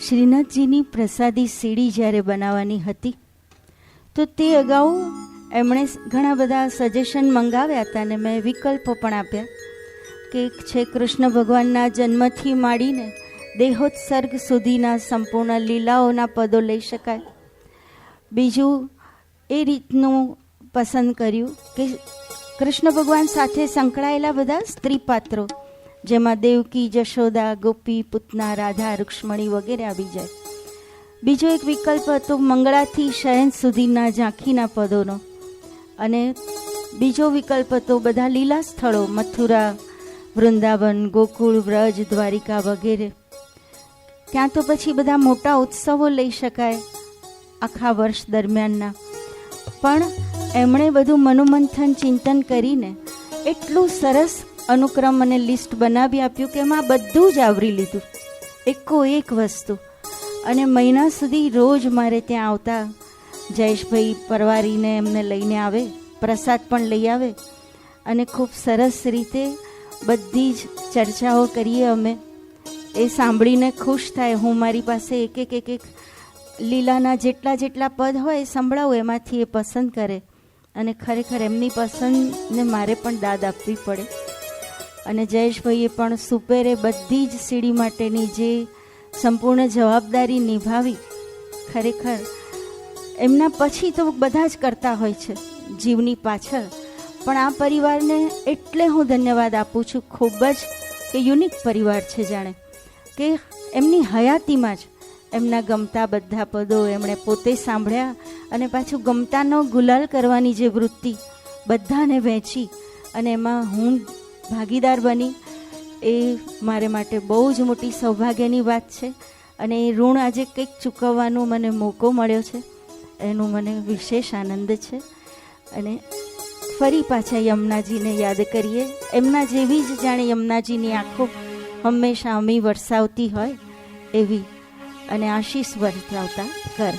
શ્રીનાથજીની પ્રસાદી સીડી જ્યારે બનાવવાની હતી તો તે અગાઉ એમણે ઘણા બધા સજેશન મંગાવ્યા હતા અને મેં વિકલ્પો પણ આપ્યા કે એક છે કૃષ્ણ ભગવાનના જન્મથી માંડીને દેહોત્સર્ગ સુધીના સંપૂર્ણ લીલાઓના પદો લઈ શકાય. બીજું એ રીતનું પસંદ કર્યું કે કૃષ્ણ ભગવાન સાથે સંકળાયેલા બધા સ્ત્રી પાત્રો, જેમાં દેવકી, જશોદા, ગોપી, પૂતના, રાધા, રૂક્ષ્મણી વગેરે આવી જાય. બીજો એક વિકલ્પ હતો મંગળાથી શયન સુધીના ઝાંખીના પદોનો, અને બીજો વિકલ્પ હતો બધા લીલા સ્થળો, મથુરા, વૃંદાવન, ગોકુળ, વ્રજ, દ્વારિકા વગેરે. ત્યાં તો પછી બધા મોટા ઉત્સવો લઈ શકાય આખા વર્ષ દરમિયાનના. પણ એમણે બધું મનોમંથન ચિંતન કરીને એટલું સરસ અનુક્રમ અને લિસ્ટ બનાવી આપ્યું કે એમાં બધું જ આવરી લીધું, એકો એક વસ્તુ. અને મહિના સુધી રોજ મારે ત્યાં આવતા જયેશભાઈ પરવારીને એમને લઈને આવે, પ્રસાદ પણ લઈ આવે, અને ખૂબ સરસ રીતે બધી જ ચર્ચાઓ કરીએ અમે. એ સાંભળીને ખુશ થાય. હું મારી પાસે એક લીલાના જેટલા પદ હોય એ સંભળાવું, એમાંથી એ પસંદ કરે, અને ખરેખર એમની પસંદને મારે પણ દાદ આપવી પડે. અને જયેશભાઈએ પણ સુપેરે બધી જ સીડી માટેની જે સંપૂર્ણ જવાબદારી નિભાવી. ખરેખર એમના પછી તો બધા જ કરતા હોય છે જીવની પાછળ, પણ આ પરિવારને એટલે હું ધન્યવાદ આપું છું. ખૂબ જ કે યુનિક પરિવાર છે, જાણે કે એમની હયાતીમાં જ એમના ગમતા બધા પદો એમણે પોતે સાંભળ્યા, અને પાછું ગમતાનો ગુલાલ કરવાની જે વૃત્તિ બધાને વહેંચી અને એમાં હું ભાગીદાર બની, એ મારે માટે બહુ જ મોટી સૌભાગ્યની વાત છે. અને એ ઋણ આજે કંઈક ચૂકવવાનો મને મોકો મળ્યો છે, એનું મને વિશેષ આનંદ છે. અને ફરી પાછા યમુનાજીને યાદ કરીએ, એમના જેવી જ જાણે યમુનાજીની આંખો હંમેશા અમી વરસાવતી હોય એવી, અને આશીષ વરસાવતા કર.